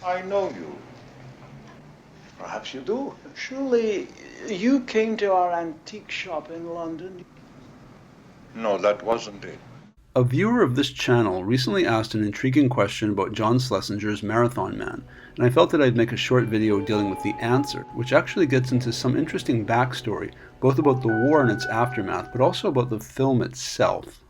I know you. Perhaps you do. Surely you came to our antique shop in London? No, that wasn't it. A viewer of this channel recently asked an intriguing question about John Schlesinger's Marathon Man, and I felt that I'd make a short video dealing with the answer, which actually gets into some interesting backstory, both about the war and its aftermath, but also about the film itself.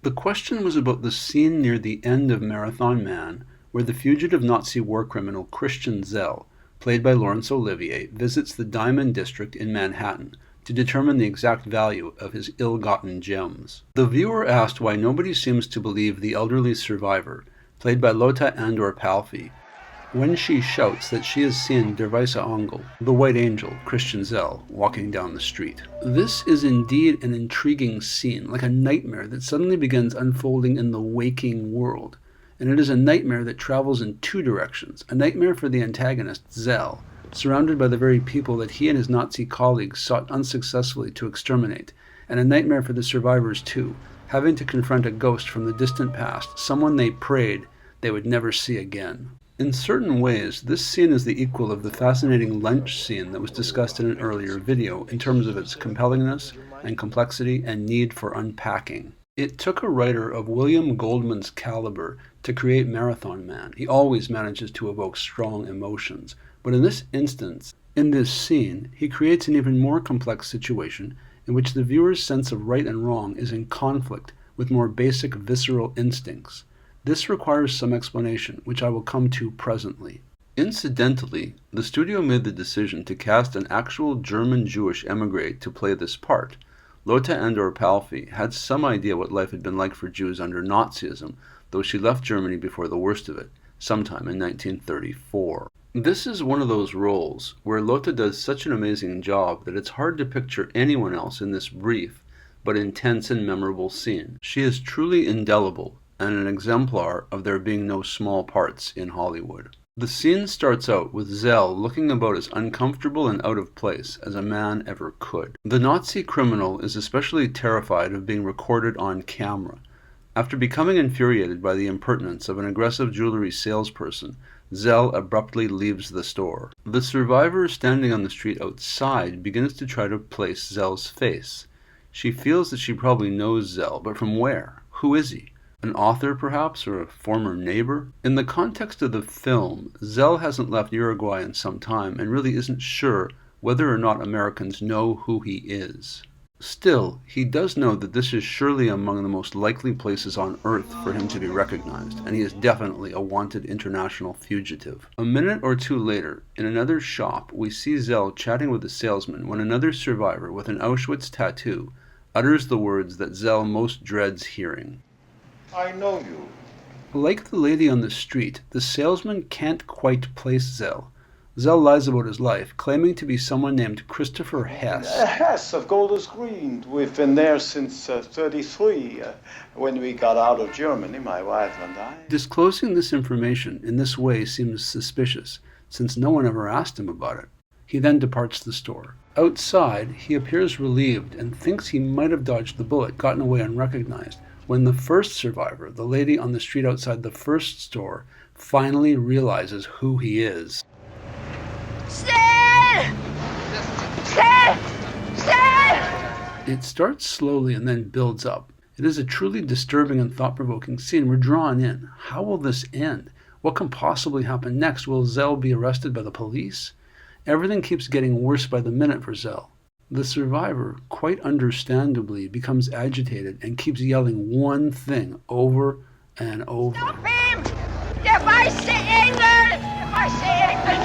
The question was about the scene near the end of Marathon Man, where the fugitive Nazi war criminal Christian Szell, played by Laurence Olivier, visits the Diamond District in Manhattan to determine the exact value of his ill-gotten gems. The viewer asked why nobody seems to believe the elderly survivor, played by Lotte Andor Palfi, when she shouts that she has seen Der Weiße Engel, the White Angel, Christian Szell, walking down the street. This is indeed an intriguing scene, like a nightmare that suddenly begins unfolding in the waking world. And it is a nightmare that travels in two directions, a nightmare for the antagonist, Szell, surrounded by the very people that he and his Nazi colleagues sought unsuccessfully to exterminate, and a nightmare for the survivors too, having to confront a ghost from the distant past, someone they prayed they would never see again. In certain ways, this scene is the equal of the fascinating lunch scene that was discussed in an earlier video in terms of its compellingness and complexity and need for unpacking. It took a writer of William Goldman's caliber to create Marathon Man. He always manages to evoke strong emotions, but in this instance, in this scene, he creates an even more complex situation in which the viewer's sense of right and wrong is in conflict with more basic visceral instincts. This requires some explanation, which I will come to presently. Incidentally, the studio made the decision to cast an actual German Jewish emigre to play this part. Lotte Andor Palfi had some idea what life had been like for Jews under Nazism, though she left Germany before the worst of it, sometime in 1934. This is one of those roles where Lotte does such an amazing job that it's hard to picture anyone else in this brief, but intense and memorable scene. She is truly indelible, and an exemplar of there being no small parts in Hollywood. The scene starts out with Szell looking about as uncomfortable and out of place as a man ever could. The Nazi criminal is especially terrified of being recorded on camera. After becoming infuriated by the impertinence of an aggressive jewelry salesperson, Szell abruptly leaves the store. The survivor standing on the street outside begins to try to place Szell's face. She feels that she probably knows Szell, but from where? Who is he? An author, perhaps, or a former neighbor? In the context of the film, Szell hasn't left Uruguay in some time and really isn't sure whether or not Americans know who he is. Still, he does know that this is surely among the most likely places on Earth for him to be recognized, and he is definitely a wanted international fugitive. A minute or two later, in another shop, we see Szell chatting with a salesman when another survivor with an Auschwitz tattoo utters the words that Szell most dreads hearing. I know you. Like the lady on the street, the salesman can't quite place Szell. Szell lies about his life, claiming to be someone named Christopher Hess. Hess of Golders Green. We've been there since 33, when we got out of Germany, my wife and I. Disclosing this information in this way seems suspicious, since no one ever asked him about it. He then departs the store. Outside, he appears relieved and thinks he might have dodged the bullet, gotten away unrecognized, when the first survivor, the lady on the street outside the first store, finally realizes who he is. Szell! Szell! Szell! It starts slowly and then builds up. It is a truly disturbing and thought-provoking scene. We're drawn in. How will this end? What can possibly happen next? Will Szell be arrested by the police? Everything keeps getting worse by the minute for Szell. The survivor, quite understandably, becomes agitated and keeps yelling one thing over and over. Stop him! Der weiße Engel! Der weiße Engel!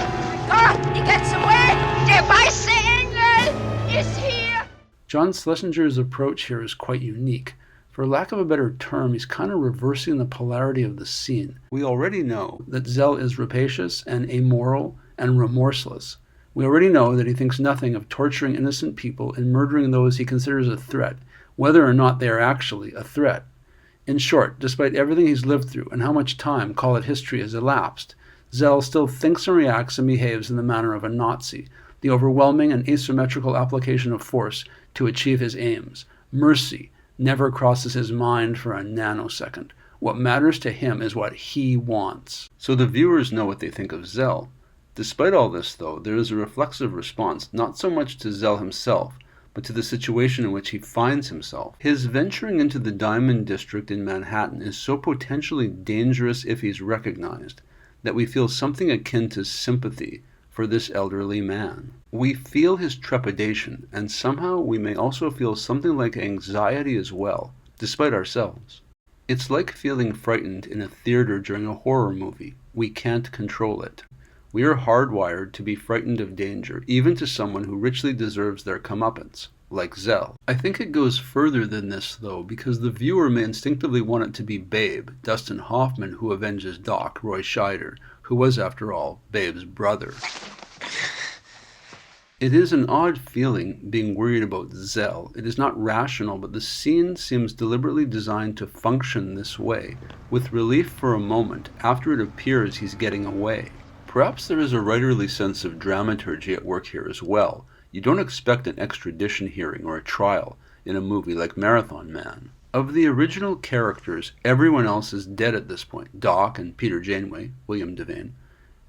Oh, he gets away! Der weiße Engel is here! John Schlesinger's approach here is quite unique. For lack of a better term, he's kind of reversing the polarity of the scene. We already know that Szell is rapacious and amoral and remorseless. We already know that he thinks nothing of torturing innocent people and murdering those he considers a threat, whether or not they are actually a threat. In short, despite everything he's lived through and how much time, call it history, has elapsed, Szell still thinks and reacts and behaves in the manner of a Nazi, the overwhelming and asymmetrical application of force to achieve his aims. Mercy never crosses his mind for a nanosecond. What matters to him is what he wants. So the viewers know what they think of Szell. Despite all this, though, there is a reflexive response, not so much to Szell himself, but to the situation in which he finds himself. His venturing into the Diamond District in Manhattan is so potentially dangerous if he's recognized, that we feel something akin to sympathy for this elderly man. We feel his trepidation, and somehow we may also feel something like anxiety as well, despite ourselves. It's like feeling frightened in a theater during a horror movie. We can't control it. We are hardwired to be frightened of danger, even to someone who richly deserves their comeuppance, like Szell. I think it goes further than this, though, because the viewer may instinctively want it to be Babe, Dustin Hoffman, who avenges Doc, Roy Scheider, who was, after all, Babe's brother. It is an odd feeling being worried about Szell. It is not rational, but the scene seems deliberately designed to function this way, with relief for a moment after it appears he's getting away. Perhaps there is a writerly sense of dramaturgy at work here as well. You don't expect an extradition hearing or a trial in a movie like Marathon Man. Of the original characters, everyone else is dead at this point. Doc and Peter Janeway, William Devane,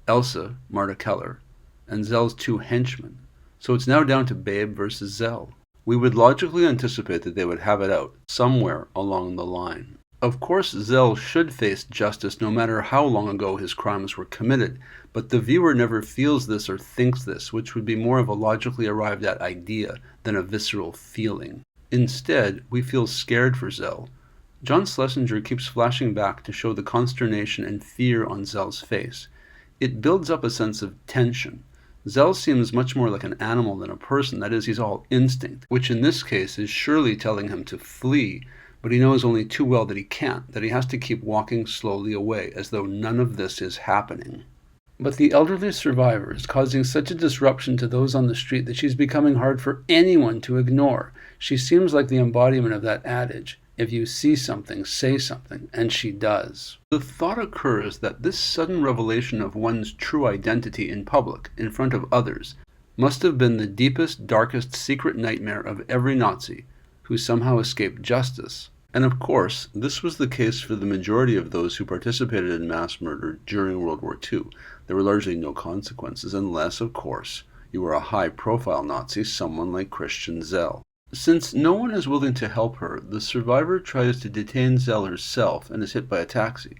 Elsa, Marta Keller, and Szell's two henchmen. So it's now down to Babe versus Szell. We would logically anticipate that they would have it out somewhere along the line. Of course, Szell should face justice no matter how long ago his crimes were committed, but the viewer never feels this or thinks this, which would be more of a logically arrived at idea than a visceral feeling. Instead, we feel scared for Szell. John Schlesinger keeps flashing back to show the consternation and fear on Szell's face. It builds up a sense of tension. Szell seems much more like an animal than a person, that is, he's all instinct, which in this case is surely telling him to flee, but he knows only too well that he can't, that he has to keep walking slowly away, as though none of this is happening. But the elderly survivor is causing such a disruption to those on the street that she's becoming hard for anyone to ignore. She seems like the embodiment of that adage, if you see something, say something, and she does. The thought occurs that this sudden revelation of one's true identity in public, in front of others, must have been the deepest, darkest secret nightmare of every Nazi who somehow escaped justice. And of course, this was the case for the majority of those who participated in mass murder during World War II. There were largely no consequences, unless, of course, you were a high-profile Nazi, someone like Christian Szell. Since no one is willing to help her, the survivor tries to detain Szell herself and is hit by a taxi.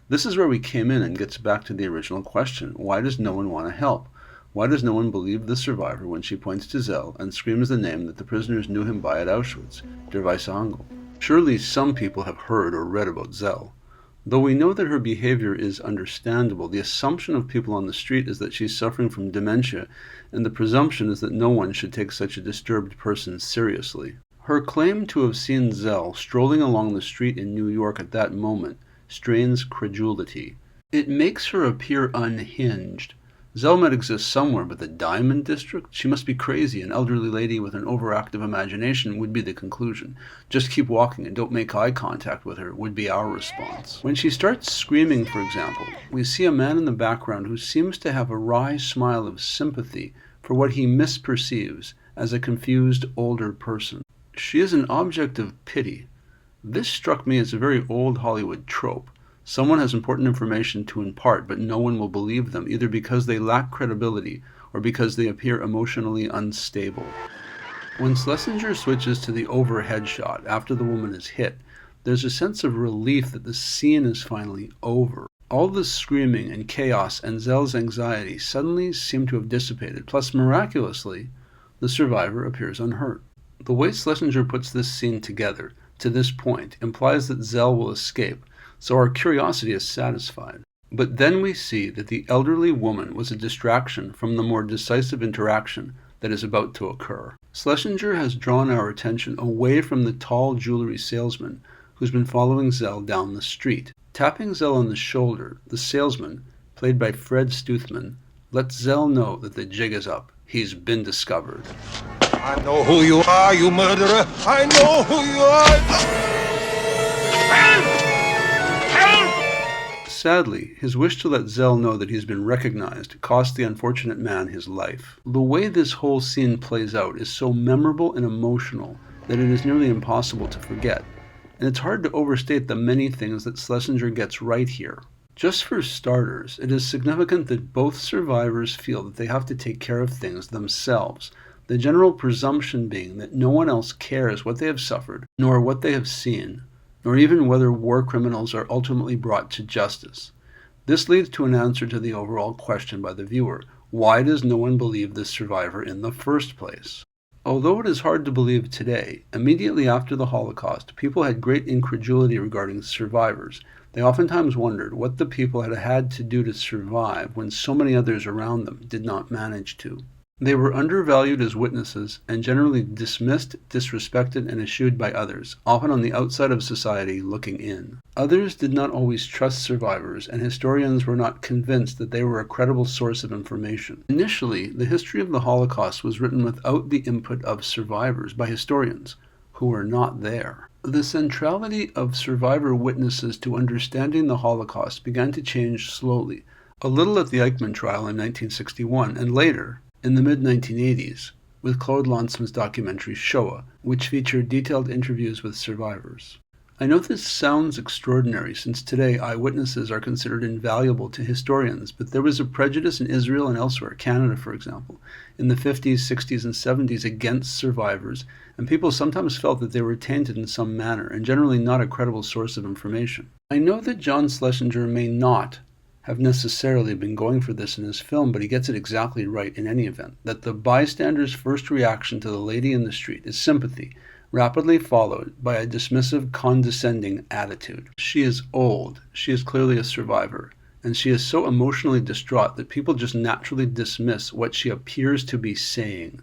This is where we came in and gets back to the original question. Why does no one want to help? Why does no one believe the survivor when she points to Szell and screams the name that the prisoners knew him by at Auschwitz, Der Weiße Angel? Surely some people have heard or read about Szell. Though we know that her behavior is understandable, the assumption of people on the street is that she's suffering from dementia, and the presumption is that no one should take such a disturbed person seriously. Her claim to have seen Szell strolling along the street in New York at that moment strains credulity. It makes her appear unhinged. Szell might exist somewhere, but the Diamond District? She must be crazy. An elderly lady with an overactive imagination would be the conclusion. Just keep walking and don't make eye contact with her would be our response. When she starts screaming, for example, we see a man in the background who seems to have a wry smile of sympathy for what he misperceives as a confused older person. She is an object of pity. This struck me as a very old Hollywood trope. Someone has important information to impart, but no one will believe them, either because they lack credibility or because they appear emotionally unstable. When Schlesinger switches to the overhead shot after the woman is hit, there's a sense of relief that the scene is finally over. All the screaming and chaos and Szell's anxiety suddenly seem to have dissipated, plus miraculously, the survivor appears unhurt. The way Schlesinger puts this scene together, to this point, implies that Szell will escape, so our curiosity is satisfied. But then we see that the elderly woman was a distraction from the more decisive interaction that is about to occur. Schlesinger has drawn our attention away from the tall jewelry salesman who's been following Szell down the street. Tapping Szell on the shoulder, the salesman, played by Fred Stuthman, lets Szell know that the jig is up. He's been discovered. I know who you are, you murderer! I know who you are! Sadly, his wish to let Szell know that he's been recognized cost the unfortunate man his life. The way this whole scene plays out is so memorable and emotional that it is nearly impossible to forget. and it's hard to overstate the many things that Schlesinger gets right here. Just for starters, it is significant that both survivors feel that they have to take care of things themselves, the general presumption being that no one else cares what they have suffered, nor what they have seen, nor even whether war criminals are ultimately brought to justice. This leads to an answer to the overall question by the viewer: why does no one believe this survivor in the first place? Although it is hard to believe today, immediately after the Holocaust, people had great incredulity regarding survivors. They oftentimes wondered what the people had had to do to survive when so many others around them did not manage to. They were undervalued as witnesses and generally dismissed, disrespected, and eschewed by others, often on the outside of society looking in. Others did not always trust survivors, and historians were not convinced that they were a credible source of information. Initially, the history of the Holocaust was written without the input of survivors by historians, who were not there. The centrality of survivor witnesses to understanding the Holocaust began to change slowly, a little at the Eichmann trial in 1961, and later, in the mid-1980s, with Claude Lansman's documentary Shoah, which featured detailed interviews with survivors. I know this sounds extraordinary, since today eyewitnesses are considered invaluable to historians, but there was a prejudice in Israel and elsewhere, Canada for example, in the 50s, 60s, and 70s against survivors, and people sometimes felt that they were tainted in some manner, and generally not a credible source of information. I know that John Schlesinger may not have necessarily been going for this in his film, but he gets it exactly right in any event, that the bystander's first reaction to the lady in the street is sympathy, rapidly followed by a dismissive, condescending attitude. She is old, she is clearly a survivor, and she is so emotionally distraught that people just naturally dismiss what she appears to be saying.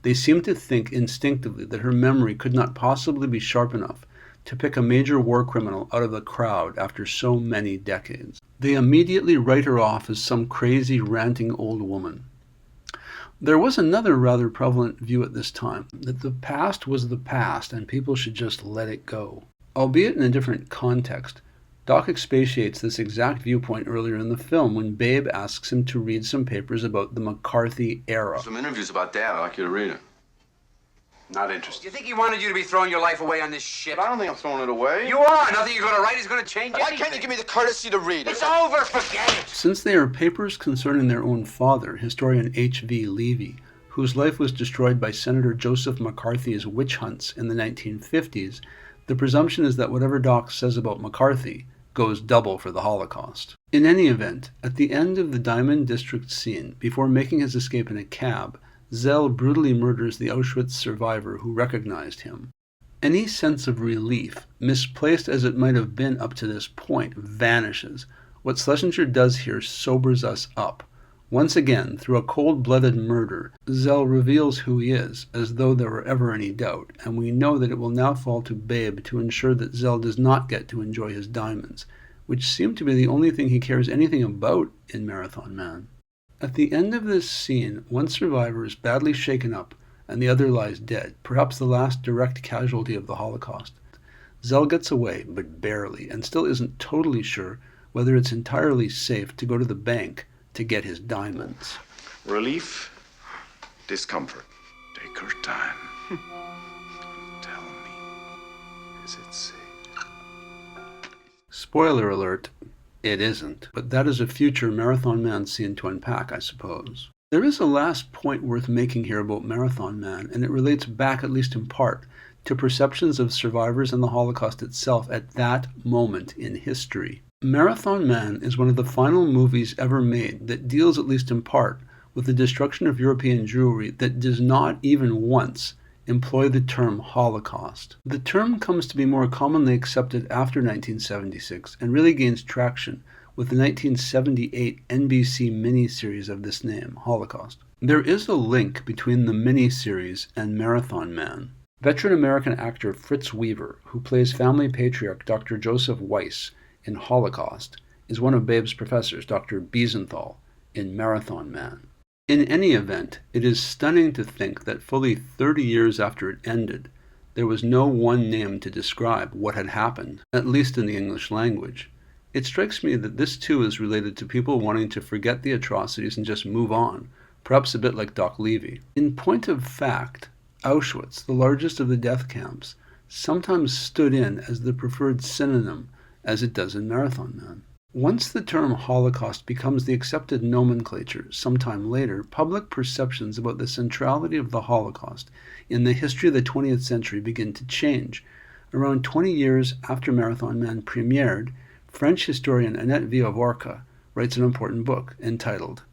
They seem to think instinctively that her memory could not possibly be sharp enough to pick a major war criminal out of the crowd after so many decades. They immediately write her off as some crazy, ranting old woman. There was another rather prevalent view at this time, that the past was the past and people should just let it go. Albeit in a different context, Doc expatiates this exact viewpoint earlier in the film when Babe asks him to read some papers about the McCarthy era. Some interviews about Dad. I'd like you to read it. Not interested. You think he wanted you to be throwing your life away on this shit? But I don't think I'm throwing it away. You are. Nothing you're going to write is going to change Why anything. can't you give me the courtesy to read it? It's over. Forget it. Since they are papers concerning their own father, historian H.V. Levy, whose life was destroyed by Senator Joseph McCarthy's witch hunts in the 1950s, the presumption is that whatever Doc says about McCarthy goes double for the Holocaust. In any event, at the end of the Diamond District scene, before making his escape in a cab, Szell brutally murders the Auschwitz survivor who recognized him. Any sense of relief, misplaced as it might have been up to this point, vanishes. What Schlesinger does here sobers us up. Once again, through a cold-blooded murder, Szell reveals who he is, as though there were ever any doubt, and we know that it will now fall to Babe to ensure that Szell does not get to enjoy his diamonds, which seem to be the only thing he cares anything about in Marathon Man. At the end of this scene, one survivor is badly shaken up, and the other lies dead, perhaps the last direct casualty of the Holocaust. Szell gets away, but barely, and still isn't totally sure whether it's entirely safe to go to the bank to get his diamonds. Relief, discomfort. Take your time. Tell me, is it safe? Spoiler alert, it isn't. But that is a future Marathon Man scene to unpack, I suppose. There is a last point worth making here about Marathon Man, and it relates back, at least in part, to perceptions of survivors and the Holocaust itself at that moment in history. Marathon Man is one of the final movies ever made that deals, at least in part, with the destruction of European Jewry that does not even once employ the term Holocaust. The term comes to be more commonly accepted after 1976 and really gains traction with the 1978 NBC miniseries of this name, Holocaust. There is a link between the miniseries and Marathon Man. Veteran American actor Fritz Weaver, who plays family patriarch Dr. Joseph Weiss in Holocaust, is one of Babe's professors, Dr. Biesenthal, in Marathon Man. In any event, it is stunning to think that fully 30 years after it ended, there was no one name to describe what had happened, at least in the English language. It strikes me that this too is related to people wanting to forget the atrocities and just move on, perhaps a bit like Doc Levy. In point of fact, Auschwitz, the largest of the death camps, sometimes stood in as the preferred synonym, as it does in Marathon Man. Once the term Holocaust becomes the accepted nomenclature sometime later, public perceptions about the centrality of the Holocaust in the history of the 20th century begin to change. Around 20 years after Marathon Man premiered, French historian Annette Villavorca writes an important book entitled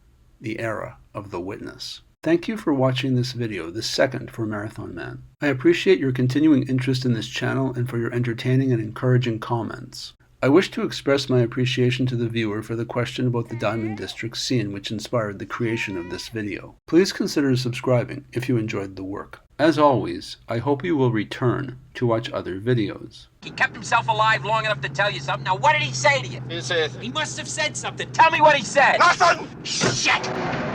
The Era of the Witness. Thank you for watching this video, the second for Marathon Man. I appreciate your continuing interest in this channel and for your entertaining and encouraging comments. I wish to express my appreciation to the viewer for the question about the Diamond District scene which inspired the creation of this video. Please consider subscribing if you enjoyed the work. As always, I hope you will return to watch other videos. He kept himself alive long enough to tell you something. Now, what did he say to you? He said, He must have said something. Tell me what he said. Nothing! Shit!